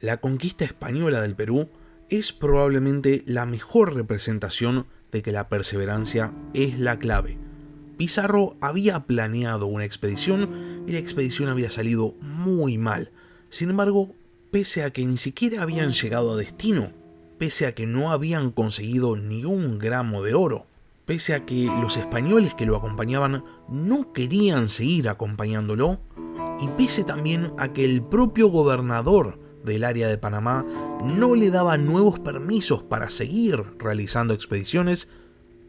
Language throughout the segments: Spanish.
La conquista española del Perú es probablemente la mejor representación de que la perseverancia es la clave. Pizarro había planeado una expedición y la expedición había salido muy mal. Sin embargo, pese a que ni siquiera habían llegado a destino, pese a que no habían conseguido ni un gramo de oro, pese a que los españoles que lo acompañaban no querían seguir acompañándolo, y pese también a que el propio gobernador del área de Panamá no le daba nuevos permisos para seguir realizando expediciones,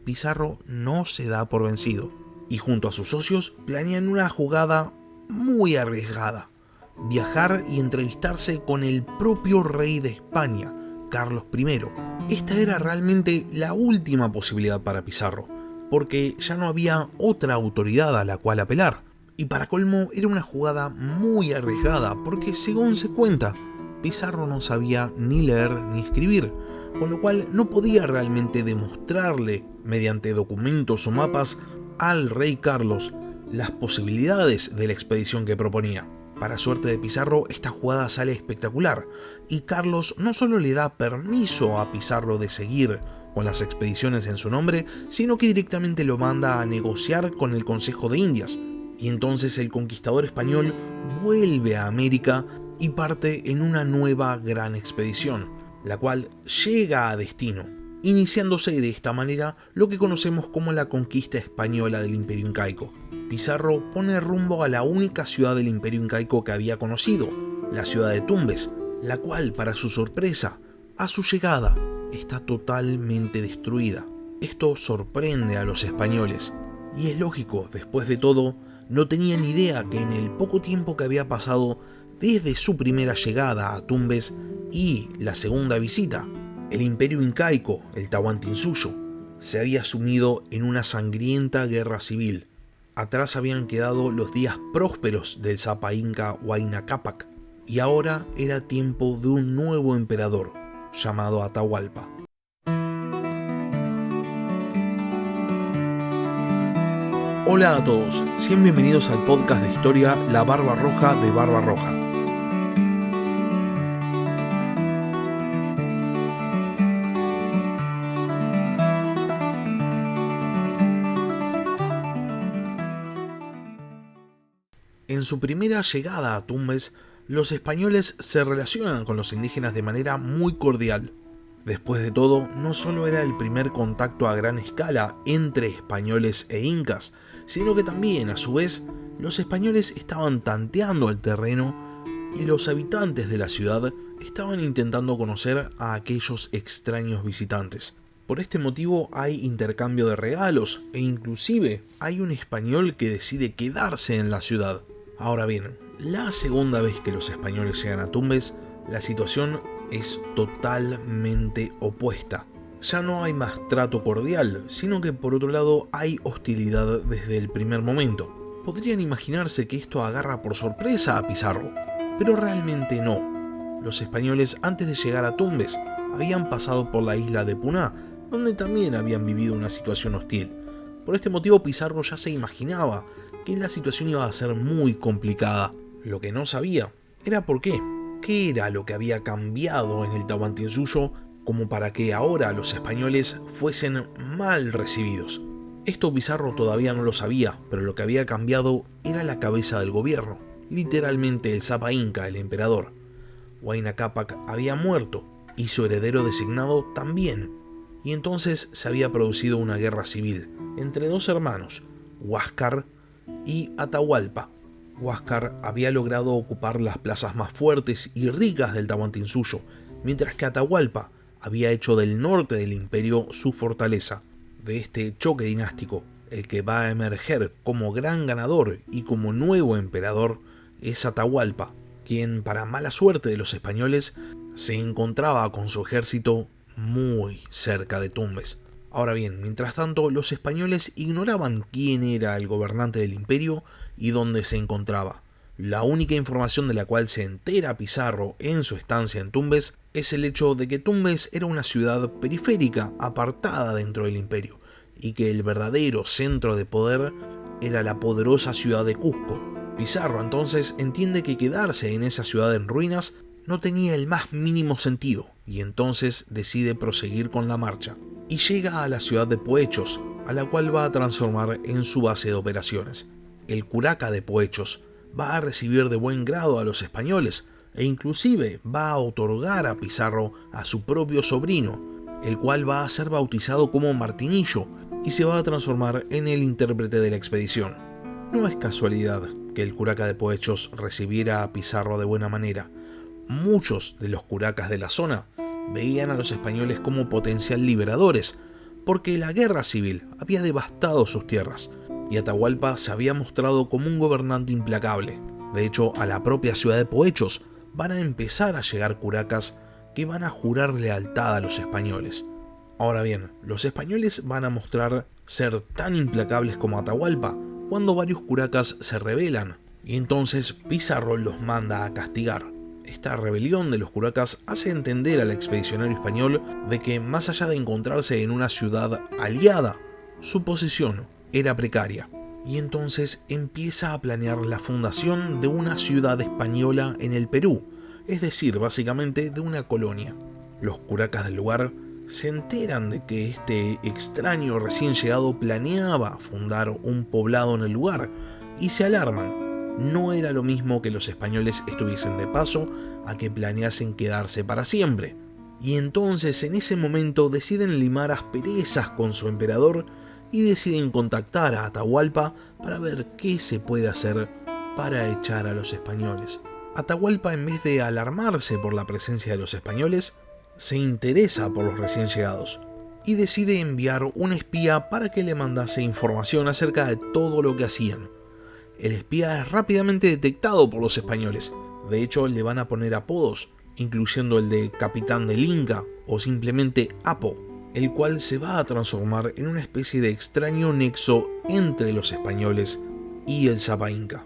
Pizarro no se da por vencido, y junto a sus socios planean una jugada muy arriesgada: viajar y entrevistarse con el propio rey de España, Carlos I. Esta era realmente la última posibilidad para Pizarro, porque ya no había otra autoridad a la cual apelar. Y para colmo era una jugada muy arriesgada, porque según se cuenta, Pizarro no sabía ni leer ni escribir, con lo cual no podía realmente demostrarle, mediante documentos o mapas, al rey Carlos las posibilidades de la expedición que proponía. Para suerte de Pizarro, esta jugada sale espectacular, y Carlos no solo le da permiso a Pizarro de seguir con las expediciones en su nombre, sino que directamente lo manda a negociar con el Consejo de Indias, y entonces el conquistador español vuelve a América y parte en una nueva gran expedición, la cual llega a destino, iniciándose de esta manera lo que conocemos como la conquista española del Imperio Incaico. Pizarro pone rumbo a la única ciudad del Imperio Incaico que había conocido, la ciudad de Tumbes, la cual, para su sorpresa, a su llegada, está totalmente destruida. Esto sorprende a los españoles, y es lógico, después de todo, no tenían idea que en el poco tiempo que había pasado desde su primera llegada a Tumbes y la segunda visita, el Imperio Incaico, el Tahuantinsuyo, se había sumido en una sangrienta guerra civil. Atrás habían quedado los días prósperos del Zapa Inca Huayna Cápac, y ahora era tiempo de un nuevo emperador, llamado Atahualpa. Hola a todos, sean bienvenidos al podcast de historia La Barba Roja de Barba Roja. En su primera llegada a Tumbes, los españoles se relacionan con los indígenas de manera muy cordial. Después de todo, no solo era el primer contacto a gran escala entre españoles e incas, sino que también, a su vez, los españoles estaban tanteando el terreno y los habitantes de la ciudad estaban intentando conocer a aquellos extraños visitantes. Por este motivo hay intercambio de regalos e inclusive hay un español que decide quedarse en la ciudad. Ahora bien, la segunda vez que los españoles llegan a Tumbes, la situación es totalmente opuesta. Ya no hay más trato cordial, sino que por otro lado hay hostilidad desde el primer momento. Podrían imaginarse que esto agarra por sorpresa a Pizarro, pero realmente no. Los españoles, antes de llegar a Tumbes, habían pasado por la isla de Puná, donde también habían vivido una situación hostil. Por este motivo Pizarro ya se imaginaba que la situación iba a ser muy complicada. Lo que no sabía era por qué. ¿Qué era lo que había cambiado en el Tahuantinsuyo como para que ahora los españoles fuesen mal recibidos? Esto Pizarro todavía no lo sabía, pero lo que había cambiado era la cabeza del gobierno, literalmente el Zapa Inca, el emperador. Huayna Cápac había muerto y su heredero designado también, y entonces se había producido una guerra civil entre dos hermanos, Huáscar y Atahualpa. Huáscar había logrado ocupar las plazas más fuertes y ricas del Tahuantinsuyo, mientras que Atahualpa había hecho del norte del imperio su fortaleza. De este choque dinástico, el que va a emerger como gran ganador y como nuevo emperador es Atahualpa, quien, para mala suerte de los españoles, se encontraba con su ejército muy cerca de Tumbes. Ahora bien, mientras tanto, los españoles ignoraban quién era el gobernante del imperio y dónde se encontraba. La única información de la cual se entera Pizarro en su estancia en Tumbes es el hecho de que Tumbes era una ciudad periférica apartada dentro del imperio, y que el verdadero centro de poder era la poderosa ciudad de Cusco. Pizarro entonces entiende que quedarse en esa ciudad en ruinas no tenía el más mínimo sentido y entonces decide proseguir con la marcha y llega a la ciudad de Poechos, a la cual va a transformar en su base de operaciones. El curaca de Poechos va a recibir de buen grado a los españoles e inclusive va a otorgar a Pizarro a su propio sobrino, el cual va a ser bautizado como Martinillo y se va a transformar en el intérprete de la expedición. No es casualidad que el curaca de Poechos recibiera a Pizarro de buena manera. Muchos de los curacas de la zona veían a los españoles como potencial liberadores, porque la guerra civil había devastado sus tierras y Atahualpa se había mostrado como un gobernante implacable. De hecho, a la propia ciudad de Poechos van a empezar a llegar curacas que van a jurar lealtad a los españoles. Ahora bien, los españoles van a mostrar ser tan implacables como Atahualpa cuando varios curacas se rebelan, y entonces Pizarro los manda a castigar. Esta rebelión de los curacas hace entender al expedicionario español de que, más allá de encontrarse en una ciudad aliada, su posición era precaria, y entonces empieza a planear la fundación de una ciudad española en el Perú, es decir, básicamente de una colonia. Los curacas del lugar se enteran de que este extraño recién llegado planeaba fundar un poblado en el lugar y se alarman. No era lo mismo que los españoles estuviesen de paso a que planeasen quedarse para siempre. Y entonces en ese momento deciden limar asperezas con su emperador y deciden contactar a Atahualpa para ver qué se puede hacer para echar a los españoles. Atahualpa, en vez de alarmarse por la presencia de los españoles, se interesa por los recién llegados y decide enviar un espía para que le mandase información acerca de todo lo que hacían. El espía es rápidamente detectado por los españoles. De hecho, le van a poner apodos, incluyendo el de Capitán del Inca o simplemente Apo, el cual se va a transformar en una especie de extraño nexo entre los españoles y el Zapa Inca.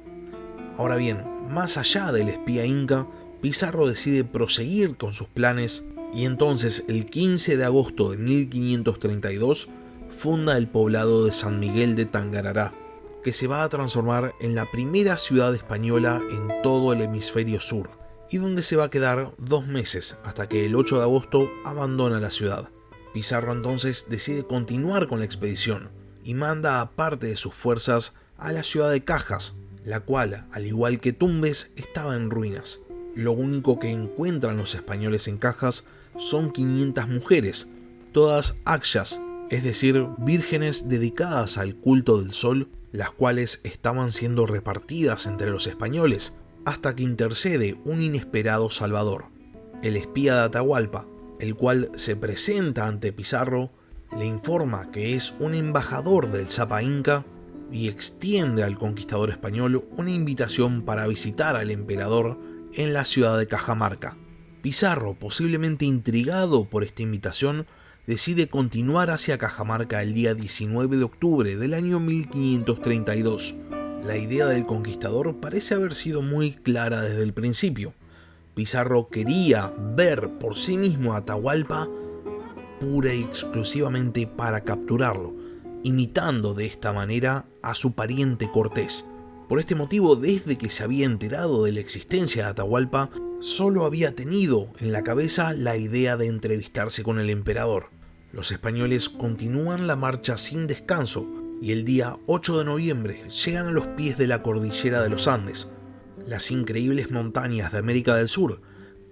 Ahora bien, más allá del espía inca, Pizarro decide proseguir con sus planes y entonces el 15 de agosto de 1532 funda el poblado de San Miguel de Tangarará, que se va a transformar en la primera ciudad española en todo el hemisferio sur, y donde se va a quedar 2 meses hasta que el 8 de agosto abandona la ciudad. Pizarro entonces decide continuar con la expedición y manda a parte de sus fuerzas a la ciudad de Cajas, la cual, al igual que Tumbes, estaba en ruinas. Lo único que encuentran los españoles en Cajas son 500 mujeres, todas akyas, es decir, vírgenes dedicadas al culto del sol, las cuales estaban siendo repartidas entre los españoles, hasta que intercede un inesperado salvador, el espía de Atahualpa, el cual se presenta ante Pizarro, le informa que es un embajador del Zapa Inca y extiende al conquistador español una invitación para visitar al emperador en la ciudad de Cajamarca. Pizarro, posiblemente intrigado por esta invitación, decide continuar hacia Cajamarca el día 19 de octubre del año 1532. La idea del conquistador parece haber sido muy clara desde el principio. Pizarro quería ver por sí mismo a Atahualpa pura y exclusivamente para capturarlo, imitando de esta manera a su pariente Cortés. Por este motivo, desde que se había enterado de la existencia de Atahualpa, solo había tenido en la cabeza la idea de entrevistarse con el emperador. Los españoles continúan la marcha sin descanso y el día 8 de noviembre llegan a los pies de la cordillera de los Andes, las increíbles montañas de América del Sur,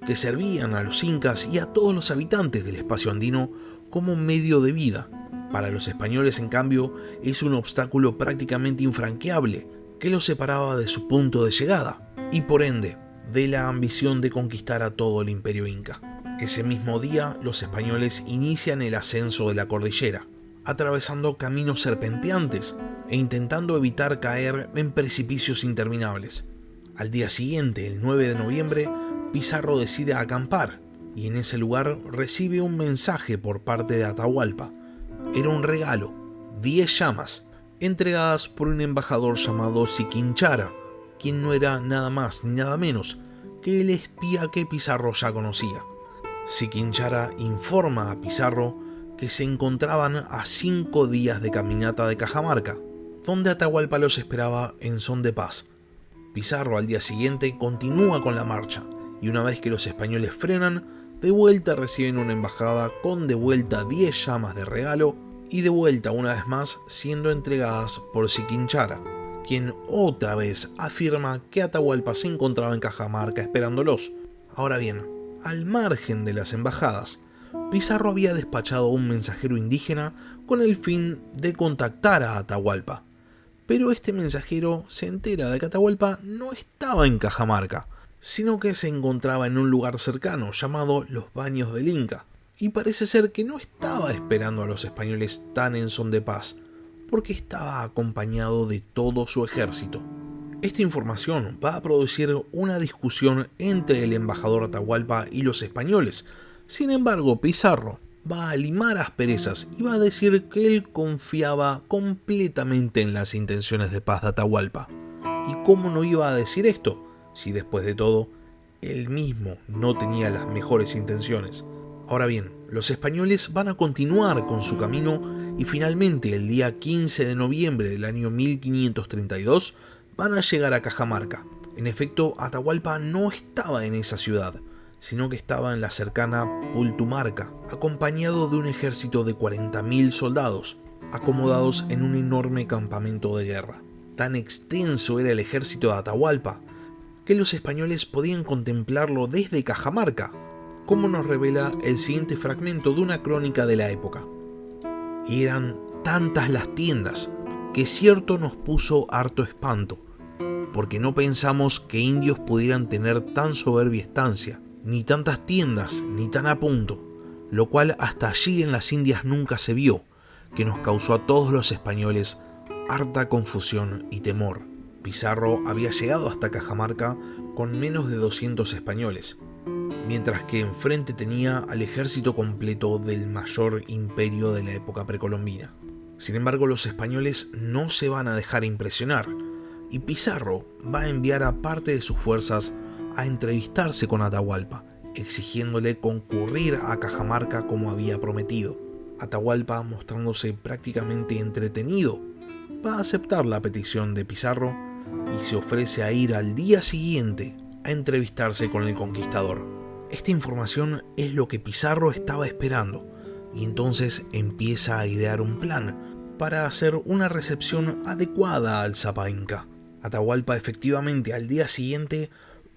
que servían a los incas y a todos los habitantes del espacio andino como medio de vida. Para los españoles, en cambio, es un obstáculo prácticamente infranqueable que los separaba de su punto de llegada y, por ende, de la ambición de conquistar a todo el imperio inca. Ese mismo día, los españoles inician el ascenso de la cordillera, atravesando caminos serpenteantes e intentando evitar caer en precipicios interminables. Al día siguiente, el 9 de noviembre, Pizarro decide acampar y en ese lugar recibe un mensaje por parte de Atahualpa. Era un regalo, 10 llamas, entregadas por un embajador llamado Siquinchara, quien no era nada más ni nada menos que el espía que Pizarro ya conocía. Siquinchara informa a Pizarro que se encontraban a 5 días de caminata de Cajamarca, donde Atahualpa los esperaba en son de paz. Pizarro al día siguiente continúa con la marcha y una vez que los españoles frenan, de vuelta reciben una embajada con de vuelta 10 llamas de regalo y de vuelta una vez más siendo entregadas por Siquinchara, quien otra vez afirma que Atahualpa se encontraba en Cajamarca esperándolos. Ahora bien, al margen de las embajadas, Pizarro había despachado a un mensajero indígena con el fin de contactar a Atahualpa. Pero este mensajero se entera de que Atahualpa no estaba en Cajamarca, sino que se encontraba en un lugar cercano llamado Los Baños del Inca, y parece ser que no estaba esperando a los españoles tan en son de paz, porque estaba acompañado de todo su ejército. Esta información va a producir una discusión entre el embajador Atahualpa y los españoles. Sin embargo, Pizarro va a limar asperezas y va a decir que él confiaba completamente en las intenciones de paz de Atahualpa. ¿Y cómo no iba a decir esto? Si después de todo, él mismo no tenía las mejores intenciones. Ahora bien, los españoles van a continuar con su camino y finalmente el día 15 de noviembre del año 1532 van a llegar a Cajamarca. En efecto, Atahualpa no estaba en esa ciudad, sino que estaba en la cercana Pultumarca, acompañado de un ejército de 40.000 soldados, acomodados en un enorme campamento de guerra. Tan extenso era el ejército de Atahualpa, que los españoles podían contemplarlo desde Cajamarca, como nos revela el siguiente fragmento de una crónica de la época. Y eran tantas las tiendas, que cierto nos puso harto espanto, porque no pensamos que indios pudieran tener tan soberbia estancia, ni tantas tiendas, ni tan a punto, lo cual hasta allí en las Indias nunca se vio, que nos causó a todos los españoles harta confusión y temor. Pizarro había llegado hasta Cajamarca con menos de 200 españoles, mientras que enfrente tenía al ejército completo del mayor imperio de la época precolombina. Sin embargo, los españoles no se van a dejar impresionar, y Pizarro va a enviar a parte de sus fuerzas a entrevistarse con Atahualpa, exigiéndole concurrir a Cajamarca como había prometido. Atahualpa, mostrándose prácticamente entretenido, va a aceptar la petición de Pizarro y se ofrece a ir al día siguiente a entrevistarse con el conquistador. Esta información es lo que Pizarro estaba esperando, y entonces empieza a idear un plan para hacer una recepción adecuada al Zapa Inca. Atahualpa efectivamente al día siguiente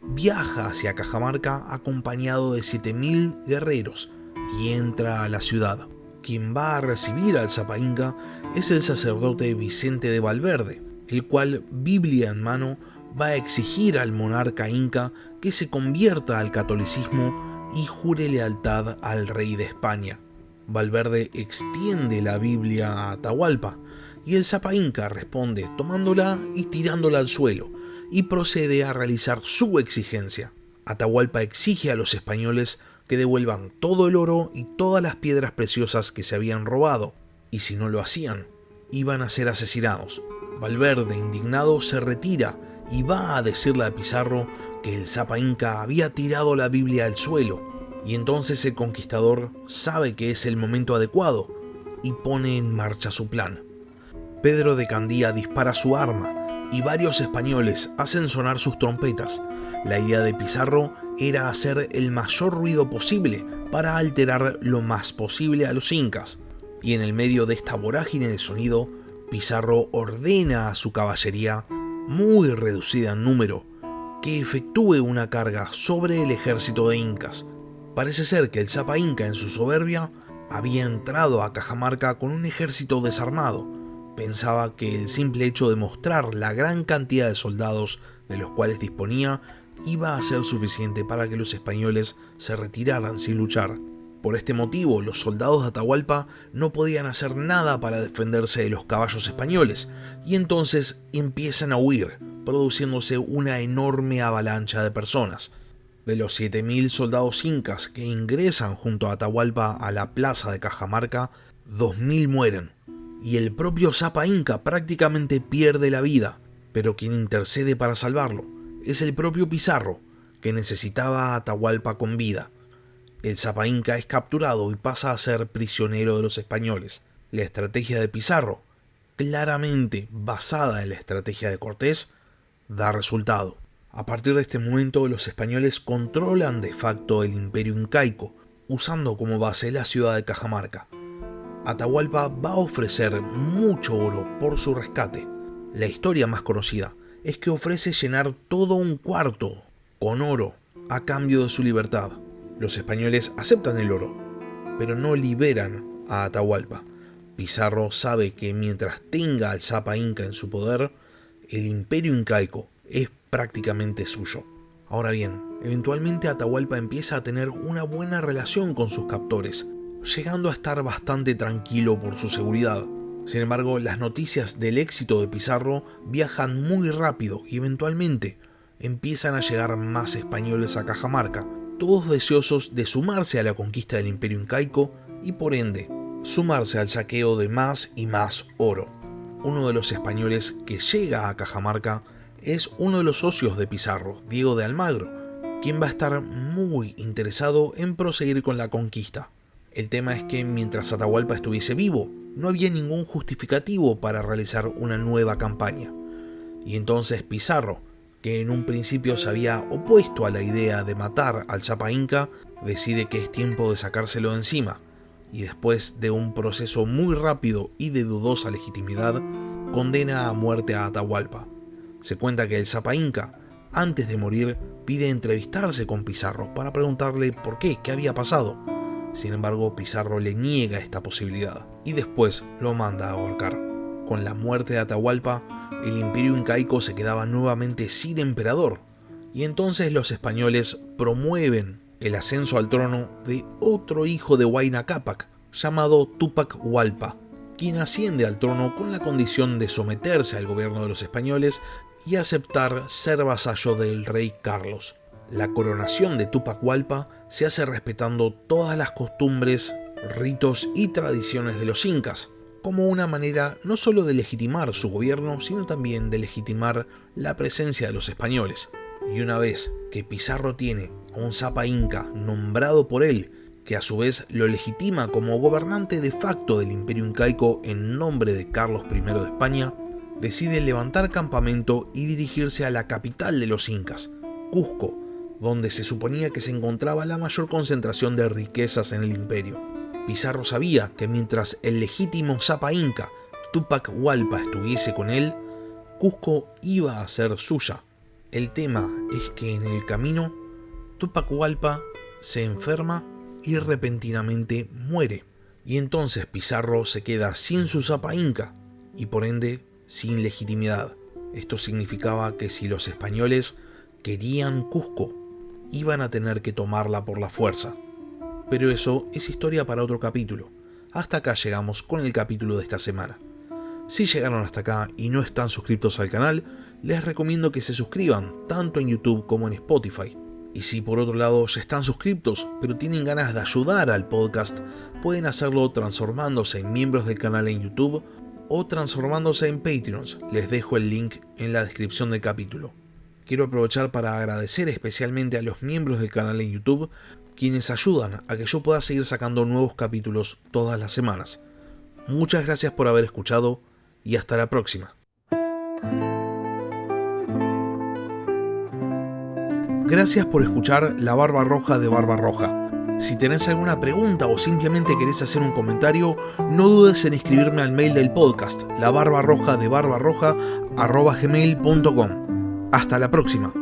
viaja hacia Cajamarca acompañado de 7.000 guerreros y entra a la ciudad. Quien va a recibir al Zapa Inca es el sacerdote Vicente de Valverde, el cual, Biblia en mano, va a exigir al monarca inca que se convierta al catolicismo y jure lealtad al rey de España. Valverde extiende la Biblia a Atahualpa y el Zapa Inca responde tomándola y tirándola al suelo y procede a realizar su exigencia. Atahualpa exige a los españoles que devuelvan todo el oro y todas las piedras preciosas que se habían robado, y si no lo hacían, iban a ser asesinados. Valverde, indignado, se retira y va a decirle a Pizarro que el Zapa Inca había tirado la Biblia al suelo, y entonces el conquistador sabe que es el momento adecuado y pone en marcha su plan. Pedro de Candía dispara su arma y varios españoles hacen sonar sus trompetas. La idea de Pizarro era hacer el mayor ruido posible para alterar lo más posible a los incas, y en el medio de esta vorágine de sonido, Pizarro ordena a su caballería, muy reducida en número, que efectúe una carga sobre el ejército de incas. Parece ser que el Zapa Inca en su soberbia había entrado a Cajamarca con un ejército desarmado. Pensaba que el simple hecho de mostrar la gran cantidad de soldados de los cuales disponía iba a ser suficiente para que los españoles se retiraran sin luchar. Por este motivo, los soldados de Atahualpa no podían hacer nada para defenderse de los caballos españoles, y entonces empiezan a huir, produciéndose una enorme avalancha de personas. De los 7.000 soldados incas que ingresan junto a Atahualpa a la plaza de Cajamarca, 2.000 mueren, y el propio Zapa Inca prácticamente pierde la vida, pero quien intercede para salvarlo es el propio Pizarro, que necesitaba a Atahualpa con vida. El Zapa Inca es capturado y pasa a ser prisionero de los españoles. La estrategia de Pizarro, claramente basada en la estrategia de Cortés, da resultado. A partir de este momento, los españoles controlan de facto el imperio incaico, usando como base la ciudad de Cajamarca. Atahualpa va a ofrecer mucho oro por su rescate. La historia más conocida es que ofrece llenar todo un cuarto con oro a cambio de su libertad. Los españoles aceptan el oro, pero no liberan a Atahualpa. Pizarro sabe que mientras tenga al Zapa Inca en su poder, el imperio incaico es prácticamente suyo. Ahora bien, eventualmente Atahualpa empieza a tener una buena relación con sus captores, llegando a estar bastante tranquilo por su seguridad. Sin embargo, las noticias del éxito de Pizarro viajan muy rápido y eventualmente empiezan a llegar más españoles a Cajamarca, todos deseosos de sumarse a la conquista del imperio incaico y por ende sumarse al saqueo de más y más oro. Uno de los españoles que llega a Cajamarca es uno de los socios de Pizarro, Diego de Almagro, quien va a estar muy interesado en proseguir con la conquista. El tema es que mientras Atahualpa estuviese vivo, no había ningún justificativo para realizar una nueva campaña. Y entonces Pizarro, que en un principio se había opuesto a la idea de matar al Zapa Inca, decide que es tiempo de sacárselo de encima, y después de un proceso muy rápido y de dudosa legitimidad, condena a muerte a Atahualpa. Se cuenta que el Zapa Inca, antes de morir, pide entrevistarse con Pizarro para preguntarle por qué había pasado. Sin embargo, Pizarro le niega esta posibilidad y después lo manda a ahorcar. Con la muerte de Atahualpa, el imperio incaico se quedaba nuevamente sin emperador, y entonces los españoles promueven el ascenso al trono de otro hijo de Huayna Cápac, llamado Túpac Hualpa, quien asciende al trono con la condición de someterse al gobierno de los españoles y aceptar ser vasallo del rey Carlos. La coronación de Túpac Hualpa se hace respetando todas las costumbres, ritos y tradiciones de los incas, como una manera no solo de legitimar su gobierno, sino también de legitimar la presencia de los españoles. Y una vez que Pizarro tiene a un Zapa Inca nombrado por él, que a su vez lo legitima como gobernante de facto del imperio incaico en nombre de Carlos I de España, decide levantar campamento y dirigirse a la capital de los incas, Cusco, donde se suponía que se encontraba la mayor concentración de riquezas en el imperio. Pizarro sabía que mientras el legítimo Zapa Inca, Túpac Hualpa, estuviese con él, Cusco iba a ser suya. El tema es que en el camino, Túpac Hualpa se enferma y repentinamente muere. Y entonces Pizarro se queda sin su Zapa Inca y por ende sin legitimidad. Esto significaba que si los españoles querían Cusco, iban a tener que tomarla por la fuerza. Pero eso es historia para otro capítulo. Hasta acá llegamos con el capítulo de esta semana. Si llegaron hasta acá y no están suscritos al canal, les recomiendo que se suscriban tanto en YouTube como en Spotify. Y si por otro lado ya están suscriptos, pero tienen ganas de ayudar al podcast, pueden hacerlo transformándose en miembros del canal en YouTube o transformándose en Patreons. Les dejo el link en la descripción del capítulo. Quiero aprovechar para agradecer especialmente a los miembros del canal en YouTube, quienes ayudan a que yo pueda seguir sacando nuevos capítulos todas las semanas. Muchas gracias por haber escuchado y hasta la próxima. Gracias por escuchar La Barba Roja de Barba Roja. Si tenés alguna pregunta o simplemente querés hacer un comentario, no dudes en escribirme al mail del podcast, labarbarrojadebarbarroja@gmail.com. Hasta la próxima.